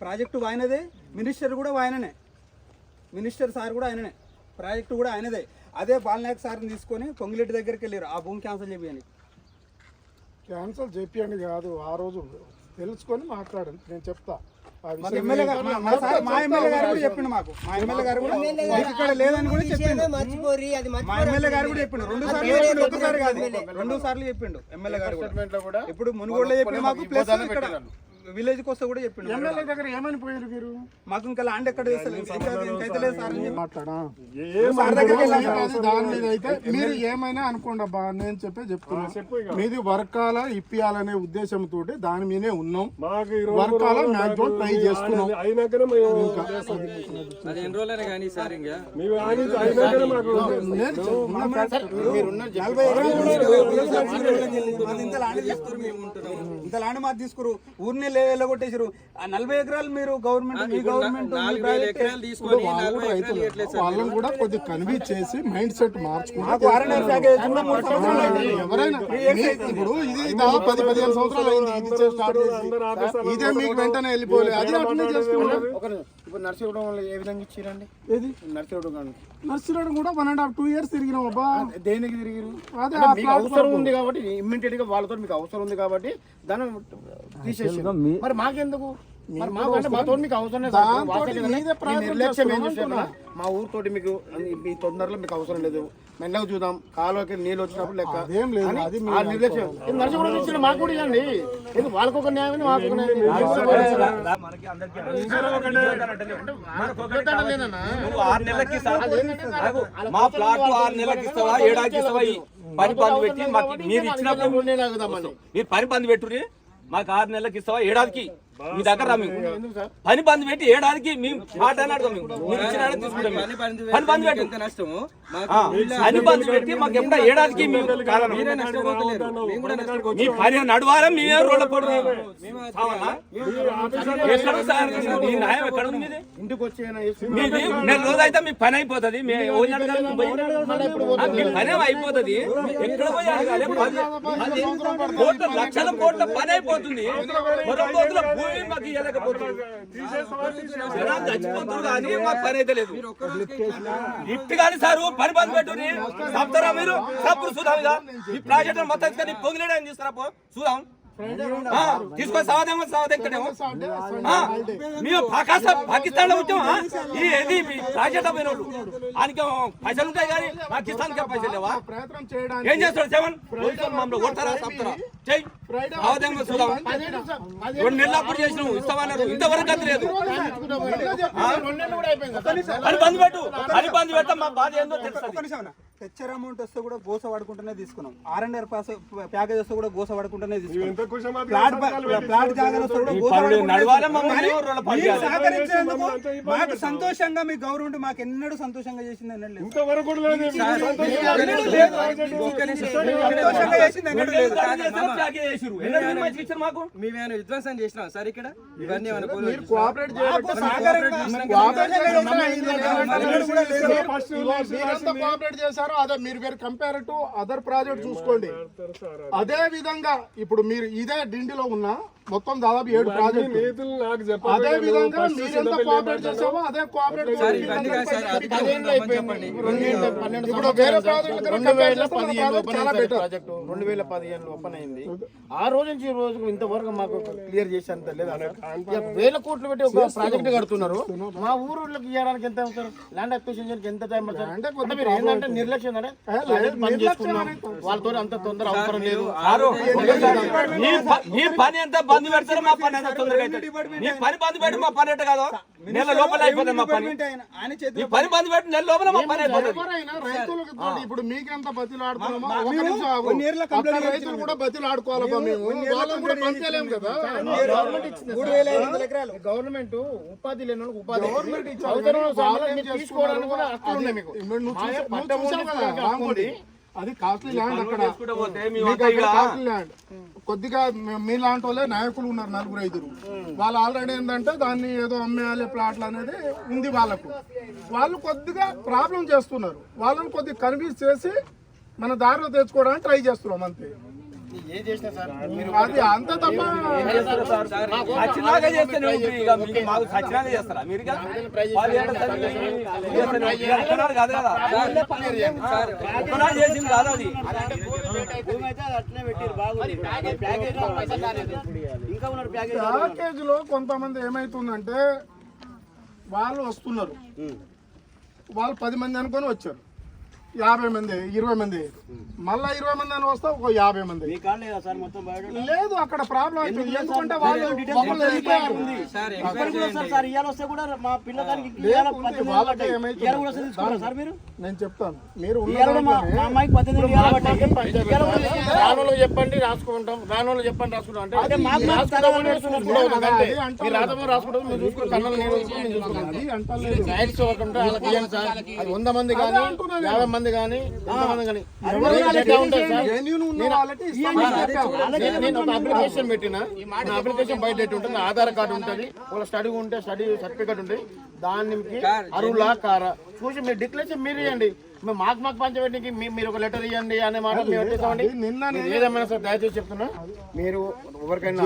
Project ఆయనదే, minister కూడా ఆయననే, మినిస్టర్ సార్ కూడా ఆయననే, ప్రాజెక్టు కూడా ఆయనదే. అదే బాలనాయక్ సార్ని తీసుకొని పొంగిరెడ్డి దగ్గరికి వెళ్ళారు ఆ భూమి క్యాన్సిల్ చేయండి. క్యాన్సిల్ చేయండి కాదు, ఆ రోజు తెలుసుకొని మాట్లాడండి, నేను చెప్తా. మా ఎమ్మెల్యే గారు కూడా చెప్పిండు, మాకు మా ఎమ్మెల్యే గారు కూడా ఇక్కడ లేదని కూడా చెప్పిండు, మా ఎమ్మెల్యే గారు కూడా చెప్పిండు. 2 సార్లు చెప్పిండు, ఒకసారి కాదు 2 సార్లు చెప్పిండు ఎమ్మెల్యే గారు కూడా. ఇప్పుడు మునుగోడులో చెప్పిండు మాకు, ప్లస్ ఇక్కడ విలేజ్ కి వస్తే కూడా చెప్పిండు. ఎమ్మెల్యే దగ్గర ఏమని పోయారు మీరు? మాకు ఇంకా ల్యాండ్ ఎక్కడ ఇంకైతే లేదు సార్ మాట్లాడా దాని మీద అయితే మీరు ఏమైనా అనుకోండి అబ్బా, నేను చెప్తున్నా మీది వర్కాల ఇప్పియాలనే ఉద్దేశంతో దాని మీదే ఉన్నాం. వర్కాల మ్యాక్సిమం ట్రై చేస్తున్నాం. ఇంత ల్యాండ్ మాకు తీసుకురు, ఊరిని వెళ్ళగొట్టేసారు. ఆ 40 ఎకరాలు మీరు గవర్నమెంట్, మీ గవర్నమెంట్ వాళ్ళని కూడా కొద్దిగా కన్విన్స్ చేసి మైండ్ సెట్ మార్చుకుంటారు. ఎవరైనా ఇప్పుడు ఇది 10-15 సంవత్సరాలు అయింది, ఇది స్టార్ట్ చేసి ఇదే మీకు వెంటనే వెళ్ళిపోలే. అది అట్లనే చేసుకున్నారు. ఇప్పుడు నర్సీగూడెం ఏ విధంగా ఇచ్చారండి? ఏది నర్సీగూడెం కూడా 1.5-2 years తిరిగినాం అబ్బా. దేనికి తిరిగిరు? అదే మీకు అవసరం ఉంది కాబట్టి ఇమ్మీడియట్ గా వాళ్ళతో మీకు అవసరం ఉంది కాబట్టి దాన్ని తీసేసి, మరి మాకెందుకు? మరి మాకంటే మాతో మీకు అవసరం నిర్లక్ష్యం ఏం చేస్తున్నా? మా ఊరితోటి మీకు మీ తొందరలో మీకు అవసరం లేదు, మెల్లగా చూద్దాం, కాలువకి నీళ్ళు వచ్చినప్పుడు లెక్క నిర్లక్ష్యం. నర్సీగూడెం ఇచ్చిన మాకు కూడా ఇవ్వండి, ఇది వాళ్ళకొక న్యాయం మాకు మా ప్లాట్ 6 నెలలకి ఇస్తావా, 7 ఇస్తావా? పని బంద్ పెట్టి మాకు మీరు ఇచ్చినప్పుడు మీరు పని బంద్ పెట్టుర్రి, మాకు 6 నెలలకి ఇస్తావా, 7కి మీ దగ్గర పని బంద్ పెట్టి 7కి మేము మాట అడుగుతాం. మీరు ఇచ్చిన తీసుకుంటాం. పని బంద్ పెట్టి పని బంద్ పెట్టి మాకు ఎప్పుడ 7కి మీ పని నడవాలా, మేమే రోడ్ల పడు న్యాయం ఎక్కడ ఉంది? మీది ఇంటికి వచ్చి మీది నెల రోజు అయితే మీ పని అయిపోతుంది, పని అయిపోతుంది. ఎక్కడ పోయి లక్షల కోట్ల పని అయిపోతుంది. చచ్చిపోతున్నారు కానీ మాకు పని అయితే లేదు. లిఫ్ట్ కానీ సార్ పని బంద్ పెట్టుని చెప్తారా మీరు? సప్పుడు చూద్దాం. ఇక ఈ ప్రాజెక్ట్ మొత్తం పొంగిలేడు అని తీసుకురా చూద్దాం. తీసుకొని సవాదేమో సవాదేమో మేము పాకిస్తాన్ లో వచ్చామా? ఇది ప్రాజెక్ట్ పోయిన వాళ్ళు ఆయనకి పైసలు ఉంటాయి కానీ పాకిస్తాన్ కి పైసలు లేవా? ఏం చేస్తాడు 7 మమ్మల్ని కొడతారా చెప్తారా? చెయ్యి సవాదేమో చూద్దాం. 2 నెలలు అప్పుడు చేసినావు, ఇస్తామన్నారు, ఇంతవరకు అది లేదు. పని బంద్ పెట్టు, పని బంద్ పెడతా మా బాధ ఏందో తెలుస్తుంది. తెచ్చర్ అమౌంట్ వస్తే కూడా గోస పడుకుంటూనే తీసుకున్నాం. R&R ప్యాకేజ్ వస్తే కూడా గోస పడుకుంటూనే తీసుకున్నాం. ప్లాట్ జాగాలు వస్తే కూడా మాకు సంతోషంగా మీ గవర్నమెంట్ మాకు ఎన్నడూ సంతోషంగా చేసింది అన్నట్టు మేమేమైనా విధ్వంసం చేసినాం సార్ ఇక్కడ? ఇవన్నీ అదే మీరు కంపేర్ టు అదర్ ప్రాజెక్ట్ చూసుకోండి. అదే విధంగా ఇప్పుడు మీరు ఇదే డిండిలో ఉన్న మొత్తం దాదాపు 7 ప్రాజెక్టులు. అదే విధంగా మీరు ఎంత కోఆపరేట్ చేసామో అదే కోఆపరేట్ ఇప్పుడు వేరే ప్రాజెక్టు 2015 ఓపెన్ అయింది. ఆ రోజు నుంచి ఈ రోజు ఇంతవరకు మాకు క్లియర్ చేసేంత లేదు. 1000 కోట్లు పెట్టి ఒక ప్రాజెక్ట్ కడుతున్నారు. మా ఊర్లోకి ఇవ్వడానికి ఎంత అవుతారు? ల్యాండ్ అక్విజిషన్ ఎంత టైం పడుతుంది? అంటే మీరు ఏంటంటే నిర్లక్ష్యం అంటే పని చేసుకున్నాం, వాళ్ళతో అంత తొందర అవసరం లేదు. పని ఎంత బంద్ పెడతారు, మా పని ఎంత తొందరగా అయితే పని బంద్ పెట్టి మా పని ఎట్ట కాదు, నెల లోపల అయిపోతుంది మా పని. పని బంద్ పెట్టి నెల లోపల మా పని అయిపోతుంది. ఇప్పుడు మీకెంత బతిలు ఆడుతున్నామో రైతులు కూడా బతిలు ఆడుకోవాలబ్బా. మేము పంచలేము కదా. గవర్నమెంట్ ఉపాధి లేని వాళ్ళకి ఉపాధి తీసుకోవడానికి కూడా హక్కులు ఉన్నాయి మీకు. అది కాస్ట్లీ ల్యాండ్. అక్కడ కాస్ట్లీ ల్యాండ్ కొద్దిగా మీ లాంటి వాళ్ళే నాయకులు ఉన్నారు, 4-5. వాళ్ళు ఆల్రెడీ ఏంటంటే దాన్ని ఏదో అమ్మేయాలి ప్లాట్లు అనేది ఉంది వాళ్ళకు. వాళ్ళు కొద్దిగా ప్రాబ్లం చేస్తున్నారు. వాళ్ళని కొద్దిగా కన్విన్స్ చేసి మన దారిలో తెచ్చుకోవడానికి ట్రై చేస్తున్నాం అంతే. ఏం చేసినా సార్ మీరు అది అంత తప్ప సచ్చినాగా చేస్తే నువ్వు ఇక మీకు మాకు సచ్చినాగా చేస్తారా మీరు ఇక? 10 ఏళ్ళ చదివి ఒక్కనాడు కాదు కదా ఒక్కనాడు చేసింది కాదు అది. ప్యాకేజ్ లో కొంతమంది ఏమైతుందంటే వాళ్ళు వస్తున్నారు, వాళ్ళు 10 మంది అనుకొని వచ్చారు, 50 మంది 20 మంది, మళ్ళా 20 మంది అని వస్తే ఒక 50 మంది లేదు. అక్కడ ప్రాబ్లం అవుతుంది. ఎందుకంటే వాళ్ళు ఒకళ్ళు వెళ్ళిపోయారు. వాళ్ళకి ఏమైతుంది నేను చెప్తాను. మీరు రానోళ్ళు చెప్పండి రాసుకుంటాం, రానోళ్ళు చెప్పండి రాసుకుంటాం అంటే రాసుకుంటాం. మీరు చూసుకుని కన్నాలు నేను చూసుకున్నాను. అది అంటలేదు. 100 మంది కానీ 50 మంది కానీ 100 మంది కానీ నేను ఒక అప్లికేషన్ పెట్టిన, నా అప్లికేషన్ బయట డేట్ ఉంటుంది, ఆధార్ కార్డు ఉంటుంది, వాళ్ళ స్టడీ ఉంటే స్టడీ సర్టిఫికేట్ ఉంటుంది, దానికి అరువులా కారా చూసి మీరు డిక్లరేషన్ మీరు ఇవ్వండి. మాకు పంచబెట్టి మీరు ఒక లెటర్ ఇవ్వండి అనే మాట మేము పెట్టేస్తామండి. ఏదేమైనా సార్ దయచేసి చెప్తున్నా, మీరు ఎవరికైనా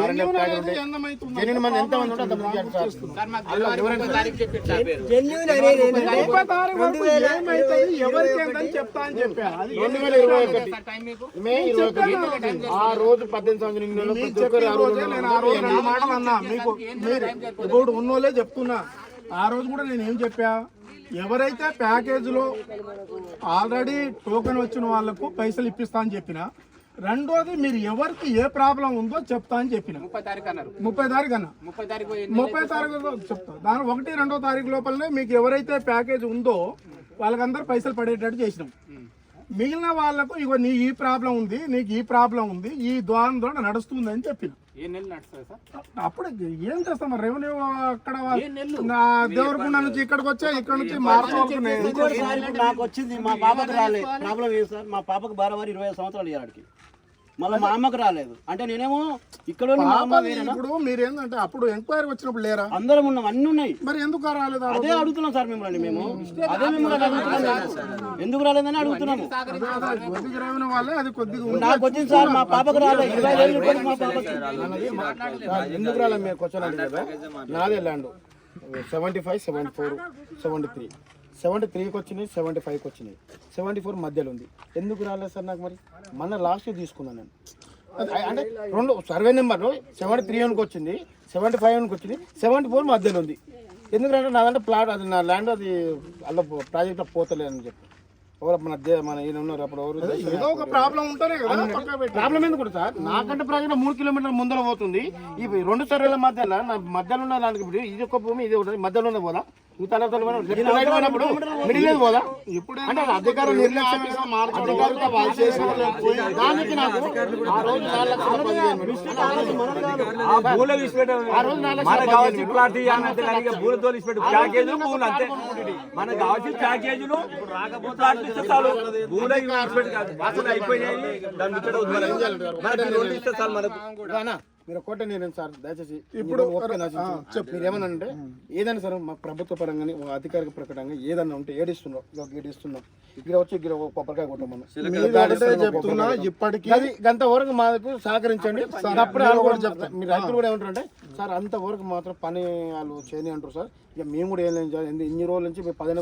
జెన్యున్ మంది ఎంత మంది ఉంటే అంతమంది చెప్తా అని చెప్పా. 2021 మే 21 ఆ రోజు 18 సంవత్సరాలు మాటలు అన్నా మీకు. మీరు ఇప్పుడు ఉన్నోళ్ళే చెప్తున్నా. ఆ రోజు కూడా నేను ఏం చెప్పా, ఎవరైతే ప్యాకేజీలో ఆల్రెడీ టోకెన్ వచ్చిన వాళ్ళకు పైసలు ఇప్పిస్తా అని చెప్పిన. రెండోది మీరు ఎవరికి ఏ ప్రాబ్లం ఉందో చెప్తా అని చెప్పిన. 30 తారీఖు అన్నా 30 తారీఖు చెప్తా. దాని 1, 2 తారీఖు లోపలనే మీకు ఎవరైతే ప్యాకేజ్ ఉందో వాళ్ళకందరూ పైసలు పడేటట్టు చేసినాం. మిగిలిన వాళ్ళకు ఇగో నీ ఈ ప్రాబ్లం ఉంది, నీకు ఈ ప్రాబ్లం ఉంది, ఈ ద్వారా నడుస్తుంది అని చెప్పిన. అప్పుడు ఏం చేస్తాం, రెవెన్యూ అక్కడ దేవరకొండ నుంచి ఇక్కడికి వచ్చా, ఇక్కడ నుంచి నాకు వచ్చింది. మా పాపకు రాలేదు. ప్రాబ్లం ఏది సార్, మా పాపకు 25 సంవత్సరాలు ఇయ్యాడికి, మళ్ళీ మా అమ్మకు రాలేదు. అంటే నేనేమో ఇక్కడ ఇప్పుడు మీరు ఏంటంటే అప్పుడు ఎంక్వైరీ వచ్చినప్పుడు లేరా? అందరం ఉన్నాం, అన్ని ఉన్నాయి. మరి ఎందుకు రాలేదు? అదే అడుగుతున్నాం సార్ మిమ్మల్ని. మేము అదే మిమ్మల్ని అడుగుతున్నాం, ఎందుకు రాలేదని అడుగుతున్నాము. వాళ్ళే అది కొద్దిగా నాకు వచ్చింది సార్, మా పాపకు రాలేదు. 20,000 రూపాయలు మా పాపకి. ఎందుకు రాలేదు మీరు క్వశ్చన్ అంటే కదా, నాదే ల్యాండ్ 75, 74, 73, 73కి వచ్చినాయి, 75కి వచ్చినాయి, 74 మధ్యలో ఉంది. ఎందుకు రాలేదు సార్ నాకు? మరి మొన్న లాస్ట్ తీసుకున్నాను నేను. అంటే 2 సర్వే నెంబర్ 73 వచ్చింది, 75 వచ్చింది, 74 మధ్యలో ఉంది. ఎందుకు రాలేదు? నాదంటే ప్లాట్, అది నా ల్యాండ్, అది అలా ప్రాజెక్ట్ పోతలేదని చెప్పి మన ఈయన ఉన్నారు. అప్పుడు ఏదో ఒక ప్రాబ్లం ఉంటేనే కదా. ప్రాబ్లం ఎందుకు కూడా సార్, నాకంటే ప్రాజెక్ట్ 3 కిలోమీటర్ల ముందర పోతుంది. ఈ 2 సర్వేల మధ్యలో నా మధ్యలో ఉన్న దానికి ఇది ఒక భూమి, ఇది ఉంటుంది, మధ్యలోనే పోదా? ఈ తలపుడు మిడిలేదు పోదా? ఇప్పుడు అంటే అధికారులు నిర్లక్ష్యం దానికి నాకు ఆ రోజు 4 లక్షల మనకు కావాల్సిన ప్యాకేజీలు మీరు ఒక్కటే నేను సార్ దయచేసి ఇప్పుడు మీరు ఏమన్నా అంటే ఏదైనా సరే మా ప్రభుత్వ పరంగానే అధికారిక ప్రకటనగా ఏదన్నా ఉంటే ఏడిస్తున్నాం ఇక్కడ వచ్చి కొబ్బరికాయ కొట్టమన్నా చెప్తున్నా. ఇప్పటికీ అంత వరకు మాకు సహకరించండి. అప్పుడు మీరు రైతులు కూడా ఏమంటారంటే సార్ అంతవరకు మాత్రం పని వాళ్ళు చేయని అంటారు సార్. ఇక మేము కూడా ఏం లేదు, ఇన్ని రోజుల నుంచి 10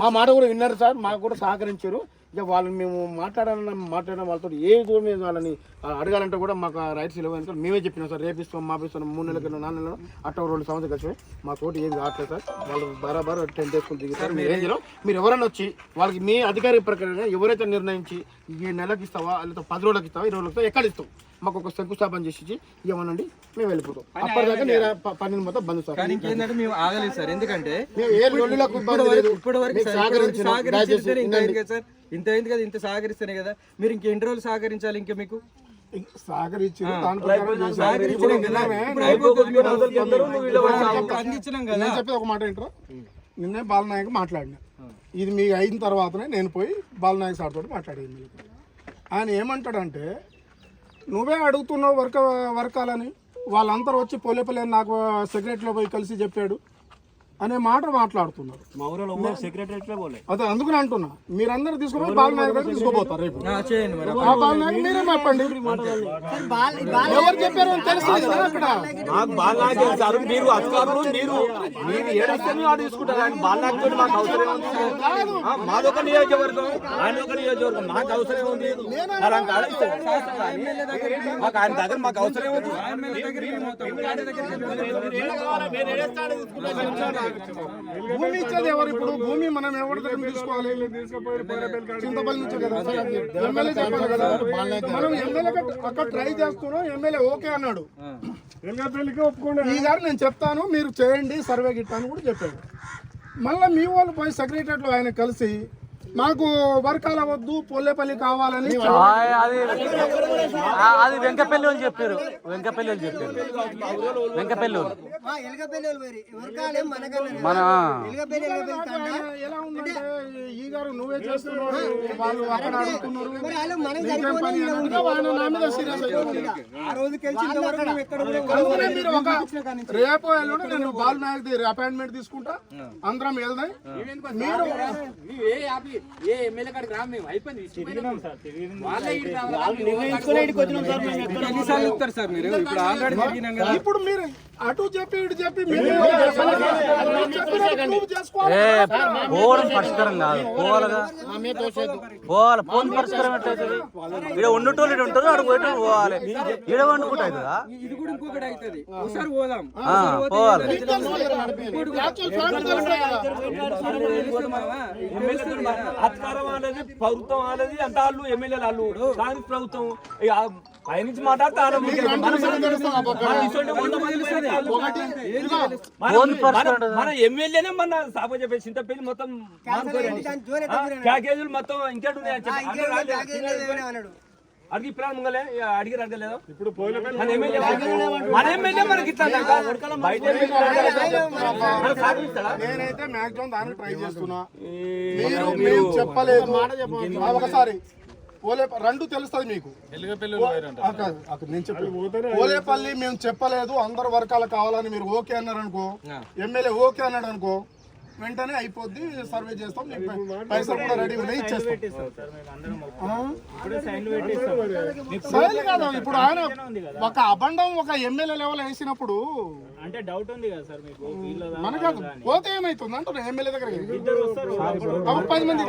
మా మాట కూడా విన్నారు సార్, మాకు కూడా సహకరించారు. ఇక వాళ్ళని మేము మాట్లాడడం వాళ్ళతో ఏ దూరం మీద వాళ్ళని అడగాలంటే కూడా మాకు రైట్స్ లేవు. ఎందుకంటే మేమే చెప్పినాం సార్, రేపిస్తాం మాపిస్తాం 3 నెలలకు 4 నెలలు అట్లా 2 సంవత్సరాలు కలిసి మా తోటి ఏం కావట్లేదు సార్. వాళ్ళు బరాబర్ 10 వేసుకుని దిగుతారు. మీ రేంజ్లో మీరు ఎవరైనా వచ్చి వాళ్ళకి మీ అధికారిక ప్రకారంగా ఎవరైతే నిర్ణయించి ఈ నెలకి ఇస్తావా లేకపోతే 10 రోజులకి ఇస్తావా 20 రోజులకి ఎక్కడ ఇస్తావు మాకు ఒక శంకుస్థాపన చేసి ఇవ్వమనండి, మేము వెళ్ళిపోతాం. అప్పటిదాకా నేను పని మొత్తం బంద్ సార్. మేము ఆగలేదు సార్, ఎందుకంటే ఇంత అయింది కదా, ఇంత సహకరిస్తేనే కదా మీరు ఇంక ఎన్ని రోజులు సహకరించాలి? ఇంకా మీకు చెప్పేది ఒక మాట ఏంటో, నిన్నే బాలనాయక్ మాట్లాడినా, ఇది మీకు అయిన తర్వాతనే నేను పోయి బాలనాయక్ సార్ తోటి మాట్లాడేది. ఆయన ఏమంటాడంటే నువ్వే అడుగుతున్నావు వర్కాలని, వాళ్ళందరూ వచ్చి పోలేపలేని నాకు సెక్రటరీలో పోయి కలిసి చెప్పాడు. అనే మాట మాట్లాడుతున్నారు. మా ఊరిలో ఎవరు సెక్రటరీ పోలే. అదే అందుకని అంటున్నా, మీరందరూ తీసుకుని బాలనాయక్ దగ్గర తీసుకోపోతారు రేపు. ఆ బాలనాయక్ మీరే చెప్పండి, ఎవరు చెప్పారు అని తెలుస్తుంది కదా అక్కడ. మాకు బాలనాయక్ తెలుసు, మీరు అధికారులు, మీరు ఏడొస్తే మేము తీసుకుంటారు. ఆయన బాలనాయక్ తోటి మాకు అవసరం ఉంది. మాదొక నియోజకవర్గం, ఆయన ఒక నియోజకవర్గం, మాకు అవసరం ఉంది. అలాంటి మాకు ఆయన దగ్గర మాకు అవసరం ఉంది. భూమి ఇచ్చేది ఎవరు? ఇప్పుడు భూమి మనం ఎవరి దగ్గర తీసుకోవాలి? చింతపల్లి నుంచే కదా, ఎమ్మెల్యే చెప్పాలి కదా. మనం ఎమ్మెల్యే అక్కడ ట్రై చేస్తున్నాం, ఎమ్మెల్యే ఓకే అన్నాడు. ఈ గారు నేను చెప్తాను మీరు చేయండి సర్వే గిట్టాను కూడా చెప్పాడు. మళ్ళీ మీ వాళ్ళు పోయి సెక్రటరీలో ఆయన కలిసి మాకు వర్కాల వద్దు పొల్లేపల్లి కావాలని అది వెంకపల్లి వాళ్ళు చెప్పారు. వెంకపల్లి వాళ్ళు చెప్పారు. వెంకపల్లి మన ఎలా ఉందంటే ఈ గారు నువ్వే చేస్తున్నావు, వాళ్ళు అక్కడ అడుగుతున్నారు, నీకేం పని అన్నట్టుగా వాళ్ళు నా మీద సీరియస్ అయిపోయింది. అందుకనే మీరు ఒక రేపు ఎల్లుండి నేను బాల్ నాయక్ దగ్గర అపాయింట్మెంట్ తీసుకుంటా, అందరం వెళ్దాం. మీరు ఇప్పుడు మీరు అటు చెప్పి ఇటు చెప్పి పోవడం పరిష్కారం కాదు. పోవాలిగా, పోవాలి. ఫోన్ పరిష్కారం ఎట్లయితుంది? ఇక్కడ ఉండేటోళ్ళు ఇక్కడ ఉంటారు, అక్కడ పోయేటోళ్ళు పోవాలి. ఈడ వండుకుంటా అవుతుందా? పోవాలి. అధికారం అనేది ప్రభుత్వం అనేది అంత వాళ్ళు ఎమ్మెల్యేలు వాళ్ళు కాంగ్రెస్ ప్రభుత్వం పైనుంచి మాట్లాడితే మన ఎమ్మెల్యేనే మన సాప చెప్పేసి చింతపల్లి మొత్తం ప్యాకేజీలు మొత్తం ఇంకేటి అడిగి ఇప్పుడు ముంగలే అడిగి అడగలేదు. ఇప్పుడు మన ఎమ్మెల్యే మనకి నేనైతే మాక్సిమం దాన్ని ట్రై చేస్తున్నా. మీరు చెప్పలేదు ఒకసారి రెండు తెలుస్తుంది మీకు. నేను చెప్పాను పోలేపల్లి మేము చెప్పలేదు, అందరు వర్గాలు కావాలని మీరు ఓకే అన్నారు అనుకో, ఎమ్మెల్యే ఓకే అన్నాడు అనుకో, వెంటనే అయిపోద్ది, సర్వే చేస్తాం, పైసలు కూడా రెడీ ఉన్నాయి ఇచ్చేస్తాం. ఇప్పుడు ఆయన ఒక అబండం ఒక ఎమ్మెల్యే లెవెల్ వేసినప్పుడు అంటే డౌట్ ఉంది కదా సార్ మీకు, మనకు పోతే ఏమైతుంది అంటున్నా ఎమ్మెల్యే దగ్గర 10 మంది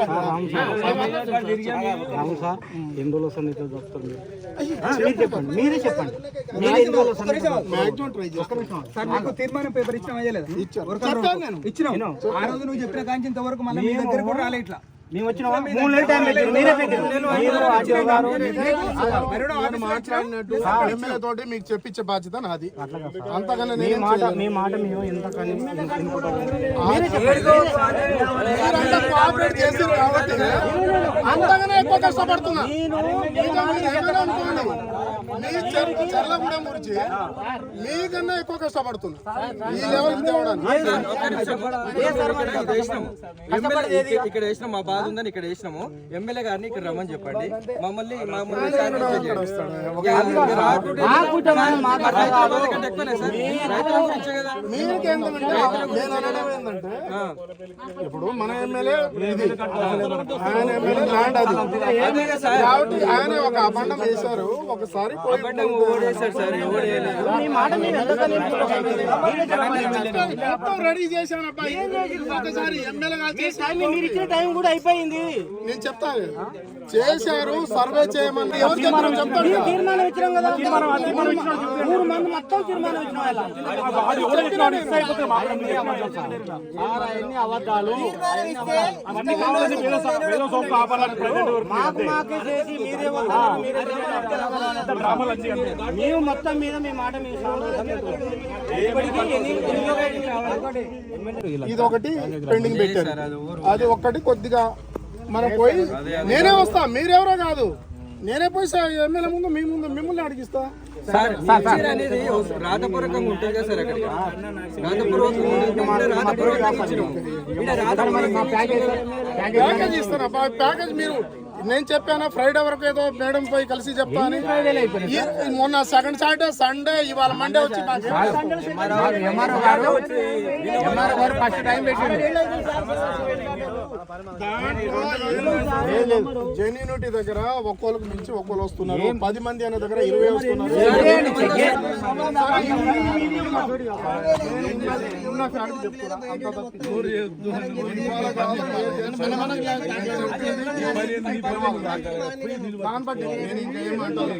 మీరే చెప్పండి. మాక్సిమం ట్రై చేస్తాం. తీర్మానం పేపర్ ఇచ్చినా ఇచ్చాను నేను ఇచ్చినావు. ఆ రోజు నువ్వు చెప్పిన కాంచి ఇంతవరకు మళ్ళీ మీ దగ్గర కూడా రాలే. ఇట్లా మేము వచ్చిన 3 నెలల టైం పెట్టారు, మీరే పెట్టారు. మాట్లాడినట్టు ఎమ్మెల్యే తోటి మీకు చెప్పించే బాధ్యత నాది. అంతగానే మీ మాట మేము కోఆపరేట్ చేసారు కాబట్టి అంతగానే ఎక్కువ కష్టపడుతున్నా. చర్లగూడెం గురించి మీకన్నా ఎక్కువ కష్టపడుతున్నా ఈ లెవెల్ ఇక్కడ వేసినాం, మా బాధ ఉందని ఇక్కడ వేసినాము. ఎమ్మెల్యే గారిని ఇక్కడ రమ్మని చెప్పండి. మమ్మల్ని ఇప్పుడు మన ఎమ్మెల్యే ఆయన ఎమ్మెల్యే ల్యాండ్ అది కాబట్టి ఆయన ఒక అబండం వేశారు. ఒకసారి రెడీ చేశాను అబ్బాయి, ఒకసారి ఎమ్మెల్యే టైం కూడా అయిపోయింది. నేను చెప్తాను చేశారు, సర్వే చేయమని ఎవరు చెప్పారు చెప్తాను. తీర్మానం ఇచ్చినాం కదా, 3 మంది మొత్తం తీర్మానం ఇచ్చినాం. అబద్ధాలు మేము మొత్తం మీద మీ మాట ఇది ఒకటి పెండింగ్ పెట్టారు. అది ఒక్కటి కొద్దిగా మనం పోయి నేనే వస్తా, మీరెవరో కాదు, నేనే పోయి ఎమ్మెల్యే ముందు మీ ముందు మిమ్మల్ని అడిగిస్తా. అనేది రాతపూర్వకంగా ఉంటుంది కదా సార్, అక్కడ ప్యాకేజ్ ఇస్తాను. ప్యాకేజ్ మీరు నేను చెప్పాను ఫ్రైడే వరకు ఏదో మేడం పోయి కలిసి చెప్తా అని. మొన్న సెకండ్ సాటర్డే సండే ఇవాళ మండే వచ్చి జెన్యూనిటీ దగ్గర ఒక్కోళ్ళకి మించి ఒక్కోళ్ళు వస్తున్నారు. 10 మంది అనే దగ్గర 20 వస్తున్నారు. దాన్ని బట్టి నేను ఇంకేమంటాను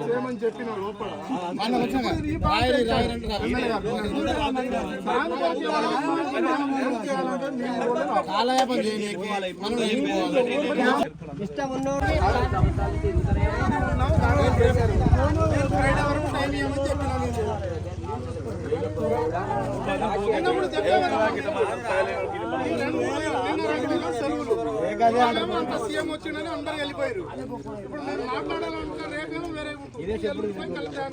చేయమని చెప్పిన లోపల కాలయాపం చేయడానికి ఇష్టం ఉన్నోడు ఫ్రైడే వరకు టైం ఇవ్వమని చెప్పినాను. సెలవులు సీఎం వచ్చిండని అందరూ వెళ్ళిపోయారు. ఇప్పుడు మీరు మాట్లాడాలనుకుంటే రేపేమో వేరే కలిసి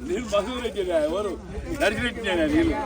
నీళ్ళు బస్సు పెట్టినా ఎవరు నడిచి పెట్టినా నీళ్ళు